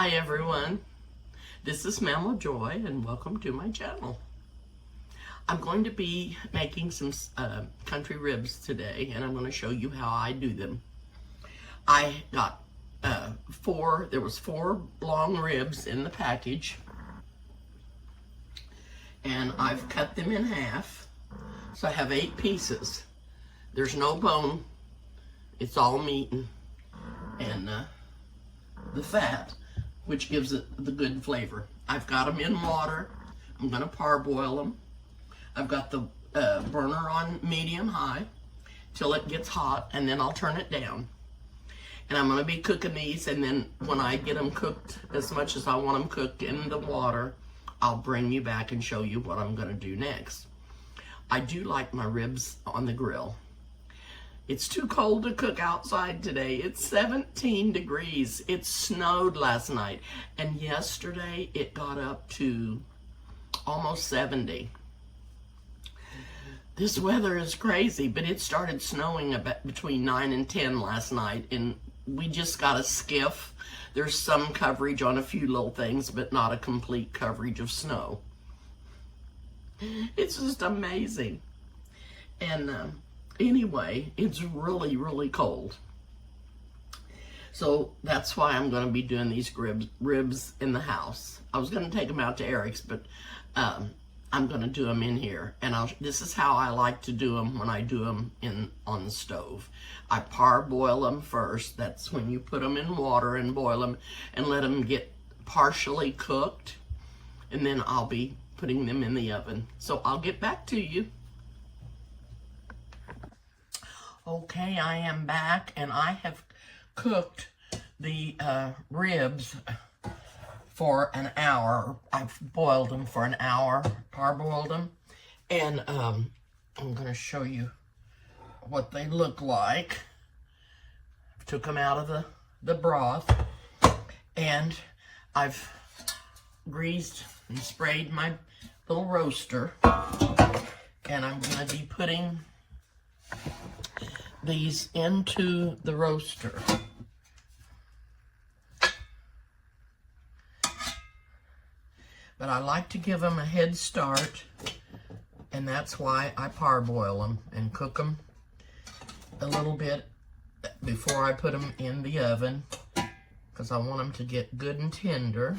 Hi everyone, this is Mama Joy and welcome to my channel. I'm going to be making some country ribs today and I'm going to show you how I do them. I got there was 4 long ribs in the package and I've cut them in half, so I have 8 pieces. There's no bone, it's all meat and the fat, which gives it the good flavor. I've got them in water. I'm gonna parboil them. I've got the burner on medium high till it gets hot, and then I'll turn it down. And I'm gonna be cooking these, and then when I get them cooked as much as I want them cooked in the water, I'll bring you back and show you what I'm gonna do next. I do like my ribs on the grill. It's too cold to cook outside today. It's 17 degrees. It snowed last night. And yesterday it got up to almost 70. This weather is crazy, but it started snowing about between 9 and 10 last night. And we just got a skiff. There's some coverage on a few little things, but not a complete coverage of snow. It's just amazing. And anyway, it's really, really cold. So that's why I'm going to be doing these ribs in the house. I was going to take them out to Eric's, but I'm going to do them in here. And this is how I like to do them when I do them on the stove. I parboil them first. That's when you put them in water and boil them and let them get partially cooked. And then I'll be putting them in the oven. So I'll get back to you. Okay, I am back, and I have cooked the ribs for an hour. I've boiled them for an hour, parboiled them, and I'm going to show you what they look like. I took them out of the broth, and I've greased and sprayed my little roaster, and I'm going to be putting these into the roaster. But I like to give them a head start, and that's why I parboil them and cook them a little bit before I put them in the oven, because I want them to get good and tender.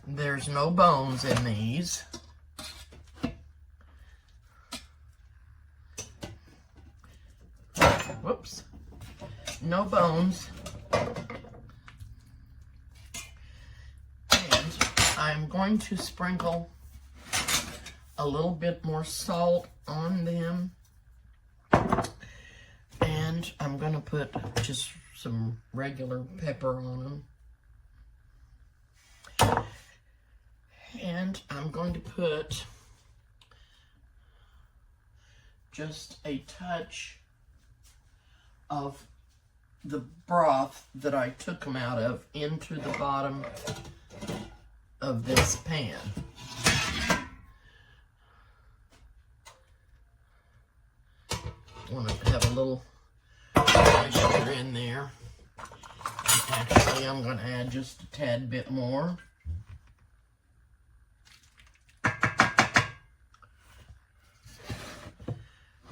There's no bones in these. Whoops. No bones. And I'm going to sprinkle a little bit more salt on them. And I'm going to put just some regular pepper on them. And I'm going to put just a touch of the broth that I took them out of into the bottom of this pan. I want to have a little moisture in there. Actually, I'm going to add just a tad bit more. I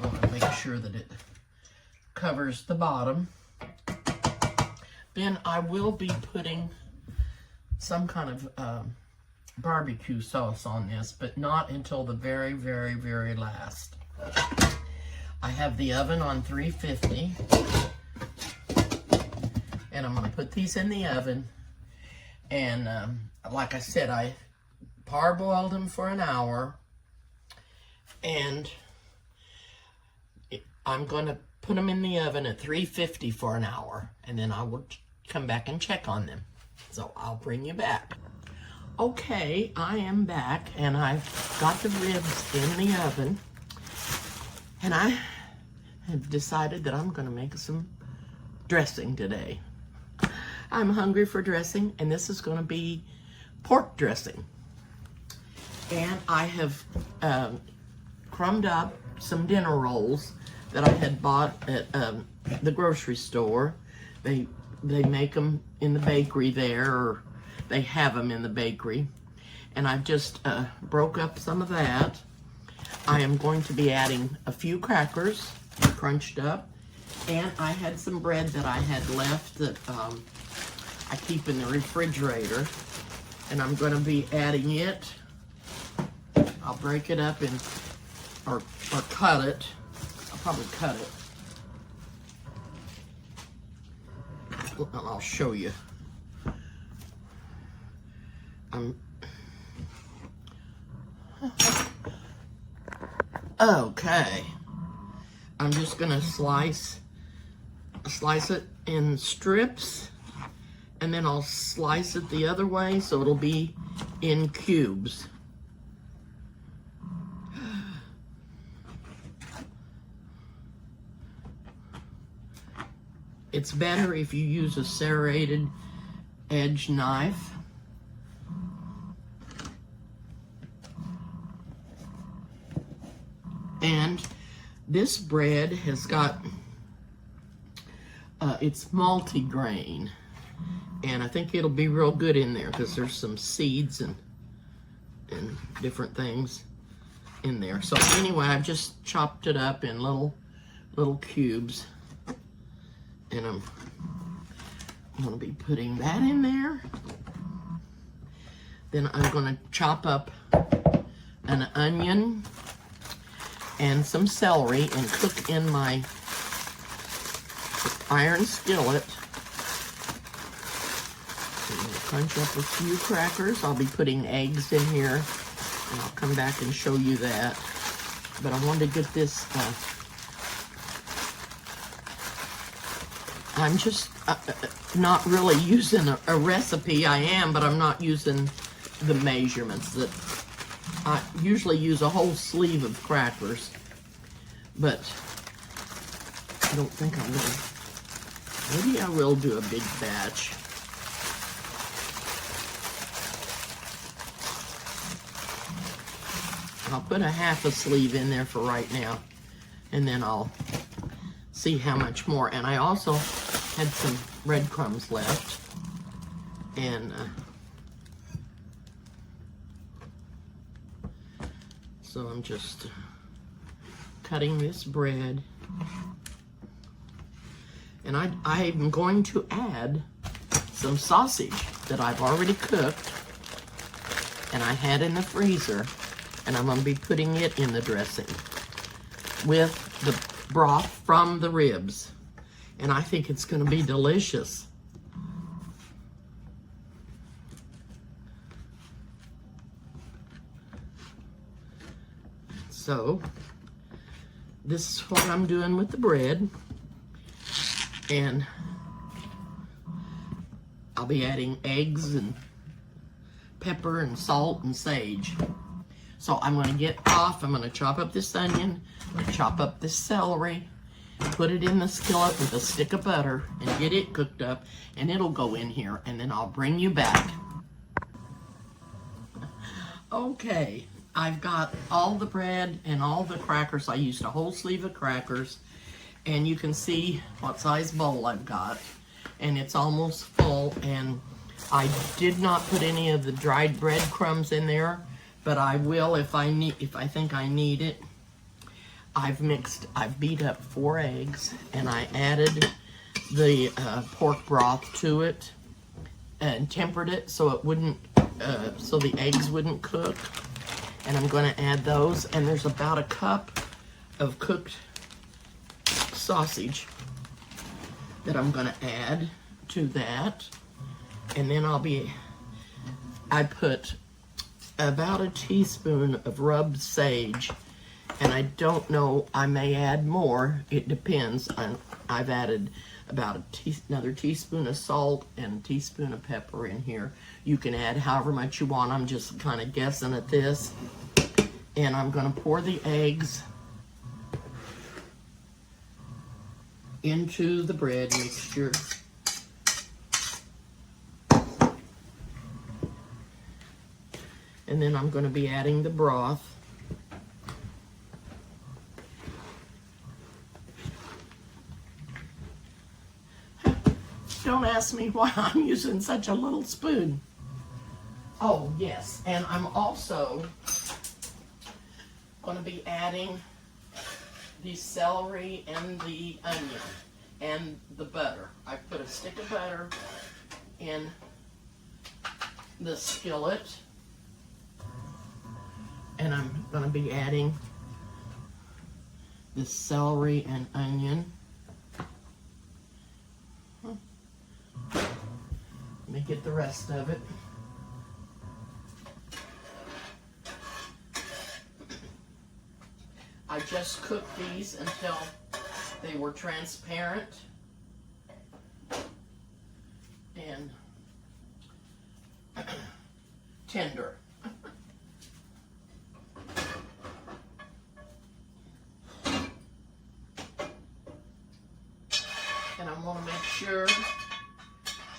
want to make sure that it covers the bottom. Then I will be putting some kind of barbecue sauce on this, but not until the very, very, very last. I have the oven on 350, and I'm going to put these in the oven. And like I said, I parboiled them for an hour, and I'm going to put them in the oven at 350 for an hour, and then I will come back and check on them. So I'll bring you back. Okay, I am back, and I've got the ribs in the oven, and I have decided that I'm going to make some dressing today. I'm hungry for dressing, and this is going to be pork dressing. And I have crumbed up some dinner rolls that I had bought at the grocery store. They make them in the bakery there, or they have them in the bakery. And I've just broke up some of that. I am going to be adding a few crackers, crunched up, and I had some bread that I had left that I keep in the refrigerator, and I'm going to be adding it. I'll break it up or cut it. I'll probably cut it. And I'll show you. Okay. I'm just gonna slice it in strips, and then I'll slice it the other way so it'll be in cubes. It's better if you use a serrated edge knife. And this bread has got, it's multi-grain. And I think it'll be real good in there because there's some seeds and different things in there. So anyway, I've just chopped it up in little cubes. And I'm going to be putting that in there. Then I'm going to chop up an onion and some celery and cook in my iron skillet. Crunch up a few crackers. I'll be putting eggs in here, and I'll come back and show you that. But I wanted to get this, I'm just not really using a recipe. I am, but I'm not using the measurements. That I usually use a whole sleeve of crackers, but I don't think I'm gonna. Maybe I will do a big batch. I'll put a half a sleeve in there for right now, and then I'll see how much more. And I also had some breadcrumbs left, and so I'm just cutting this bread, and I'm going to add some sausage that I've already cooked and I had in the freezer, and I'm going to be putting it in the dressing with the broth from the ribs, and I think it's going to be delicious. So this is what I'm doing with the bread, and I'll be adding eggs and pepper and salt and sage. So I'm going to get off, I'm going to chop up this onion, chop up this celery, put it in the skillet with a stick of butter and get it cooked up, and it'll go in here, and then I'll bring you back. Okay, I've got all the bread and all the crackers. I used a whole sleeve of crackers, and you can see what size bowl I've got, and it's almost full. And I did not put any of the dried breadcrumbs in there, but I will if I think I need it. I've beat up 4 eggs, and I added the pork broth to it and tempered it so it wouldn't, so the eggs wouldn't cook. And I'm going to add those, and there's about a cup of cooked sausage that I'm going to add to that. And then I put about a teaspoon of rubbed sage, and I don't know, I may add more, it depends. I've added about another teaspoon of salt and a teaspoon of pepper in here. You can add however much you want. I'm just kind of guessing at this. And I'm going to pour the eggs into the bread mixture. And then I'm going to be adding the broth. don't ask me why I'm using such a little spoon. Oh, yes, and I'm also going to be adding the celery and the onion and the butter. I put a stick of butter in the skillet, and I'm going to be adding the celery and onion. Let me get the rest of it. I just cooked these until they were transparent and tender. And I want to make sure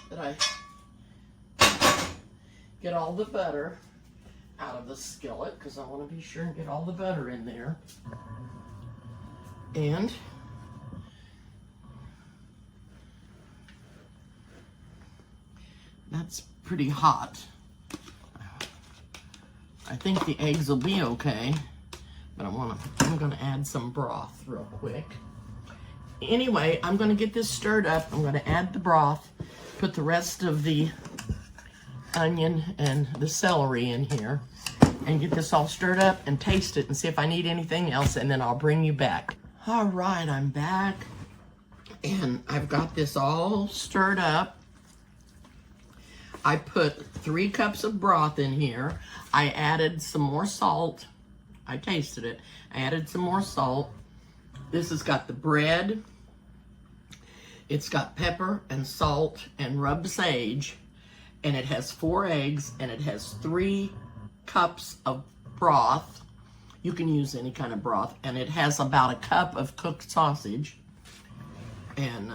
that I get all the butter out of the skillet, because I want to be sure and get all the butter in there. And that's pretty hot. I think the eggs will be okay, but I'm going to add some broth real quick. Anyway, I'm going to get this stirred up. I'm going to add the broth, put the rest of the onion and the celery in here, and get this all stirred up and taste it and see if I need anything else, and then I'll bring you back. All right, I'm back, and I've got this all stirred up. I put 3 cups of broth in here. I added some more salt. I tasted it. I added some more salt. This has got the bread. It's got pepper and salt and rubbed sage, and it has 4 eggs, and it has 3 cups of broth. You can use any kind of broth, and it has about a cup of cooked sausage, and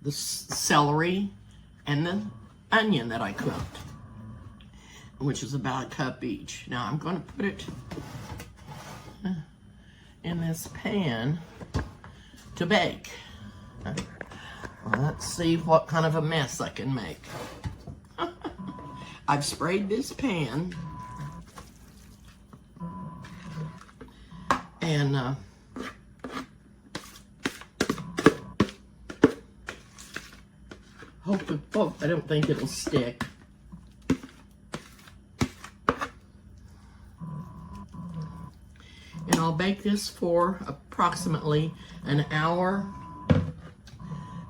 the celery and the onion that I cooked, which is about a cup each. Now I'm going to put it in this pan to bake. Let's see what kind of a mess I can make. I've sprayed this pan, and hope I don't think it'll stick. And I'll bake this for approximately an hour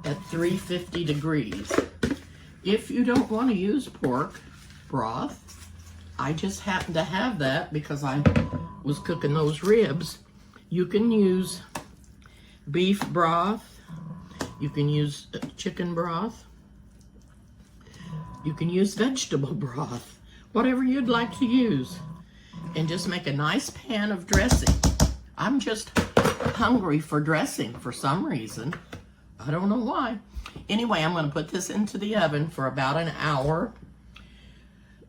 at 350 degrees. If you don't want to use pork broth, I just happen to have that because I was cooking those ribs. You can use beef broth, you can use chicken broth, you can use vegetable broth, whatever you'd like to use, and just make a nice pan of dressing. I'm just hungry for dressing for some reason. I don't know why. Anyway, I'm going to put this into the oven for about an hour.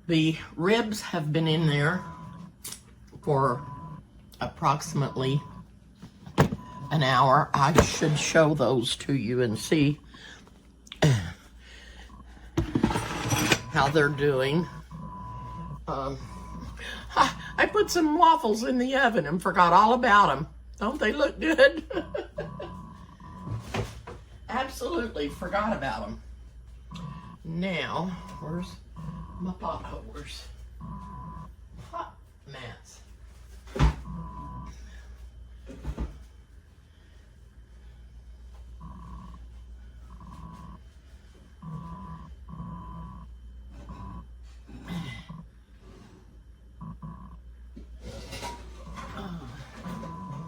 The ribs have been in there for approximately an hour. I should show those to you and see how they're doing. I put some waffles in the oven and forgot all about them. Don't they look good? Absolutely forgot about them. Now, where's my pot holders? Hot mats.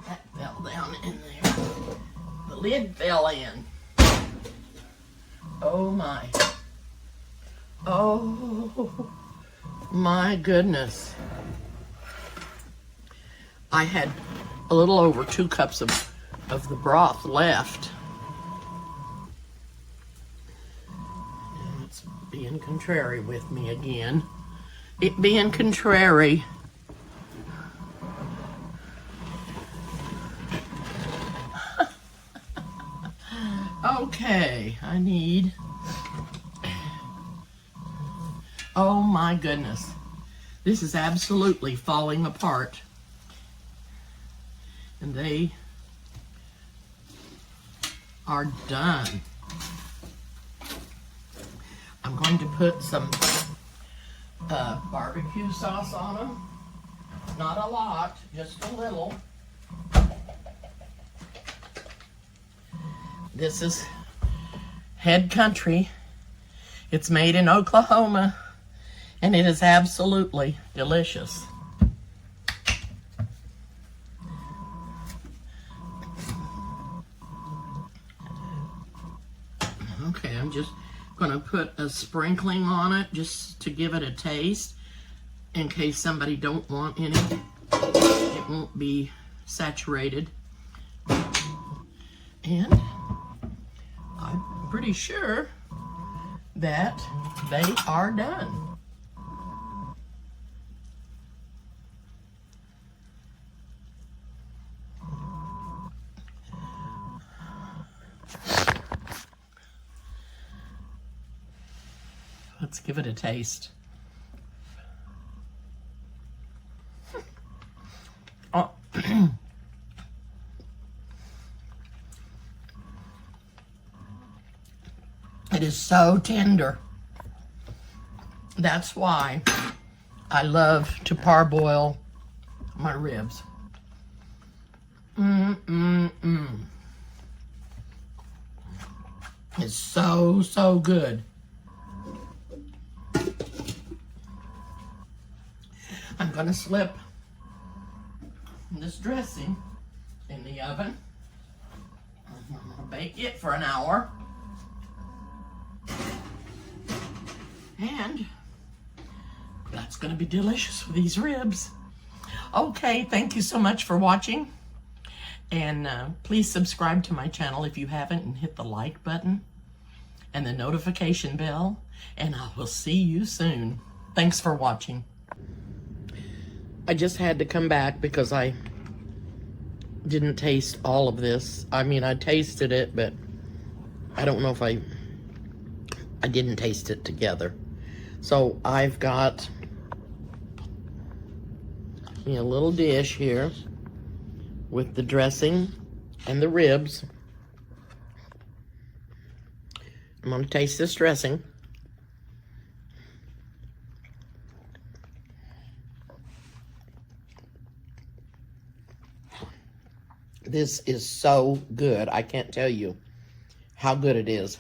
That fell down in there. The lid fell in. Oh my. Oh my goodness. I had a little over 2 cups of the broth left. And it's being contrary with me again. It being contrary. Okay, I need, oh my goodness. This is absolutely falling apart. And they are done. I'm going to put some barbecue sauce on them. Not a lot, just a little. This is Head Country. It's made in Oklahoma, and it is absolutely delicious. Okay, I'm just going to put a sprinkling on it just to give it a taste in case somebody don't want any. It won't be saturated. And I'm pretty sure that they are done. Let's give it a taste. Oh. It is so tender. That's why I love to parboil my ribs. It's so, so good. I'm gonna slip this dressing in the oven. I'm gonna bake it for an hour. And that's gonna be delicious with these ribs. Okay, thank you so much for watching. And please subscribe to my channel if you haven't, and hit the like button and the notification bell. And I will see you soon. Thanks for watching. I just had to come back because I didn't taste all of this. I mean, I tasted it, but I don't know if I didn't taste it together. So I've got a little dish here with the dressing and the ribs. I'm going to taste this dressing. This is so good. I can't tell you how good it is.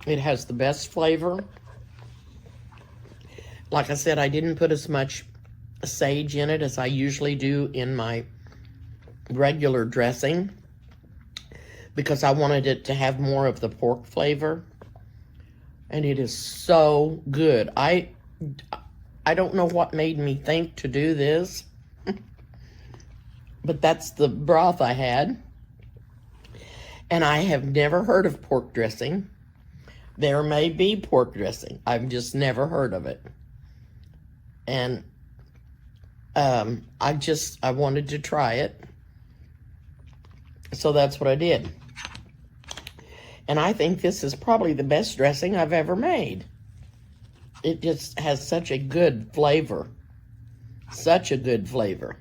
It has the best flavor. Like I said, I didn't put as much sage in it as I usually do in my regular dressing because I wanted it to have more of the pork flavor. And it is so good. I don't know what made me think to do this. But that's the broth I had. And I have never heard of pork dressing. There may be pork dressing. I've just never heard of it. And I wanted to try it. So that's what I did. And I think this is probably the best dressing I've ever made. It just has such a good flavor. Such a good flavor.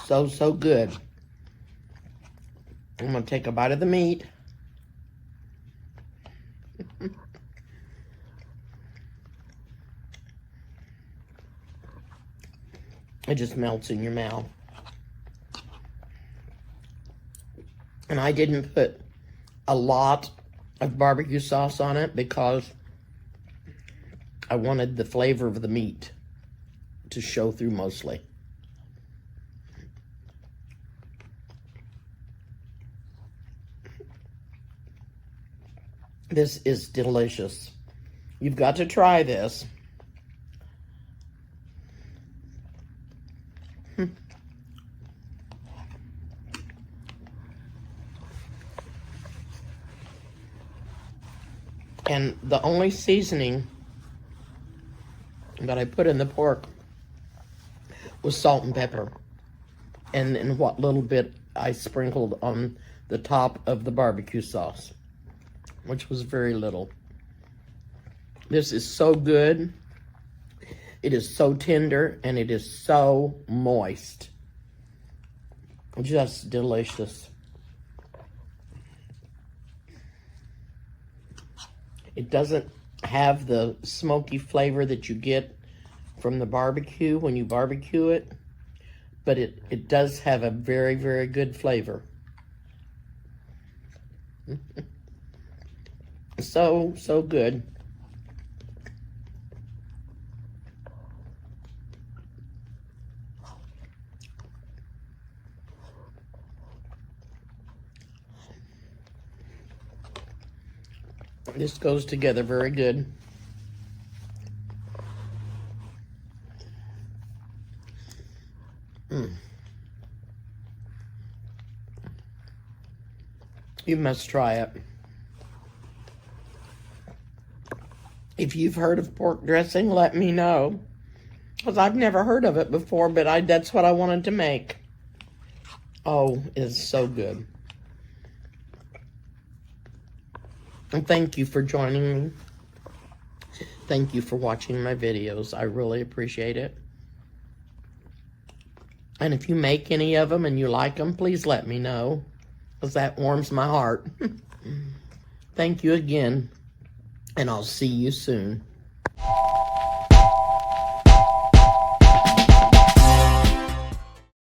So, so good. I'm going to take a bite of the meat. It just melts in your mouth. And I didn't put a lot of barbecue sauce on it because I wanted the flavor of the meat to show through mostly. This is delicious. You've got to try this. And the only seasoning that I put in the pork was salt and pepper. And then what little bit I sprinkled on the top of the barbecue sauce, which was very little. This is so good. It is so tender, and it is so moist. Just delicious. It doesn't have the smoky flavor that you get from the barbecue when you barbecue it, but it does have a very, very good flavor. So good. This goes together very good. You must try it. If you've heard of pork dressing, let me know. Because I've never heard of it before, but that's what I wanted to make. Oh, it's so good. And thank you for joining me. Thank you for watching my videos. I really appreciate it. And if you make any of them and you like them, please let me know, because that warms my heart. Thank you again, and I'll see you soon.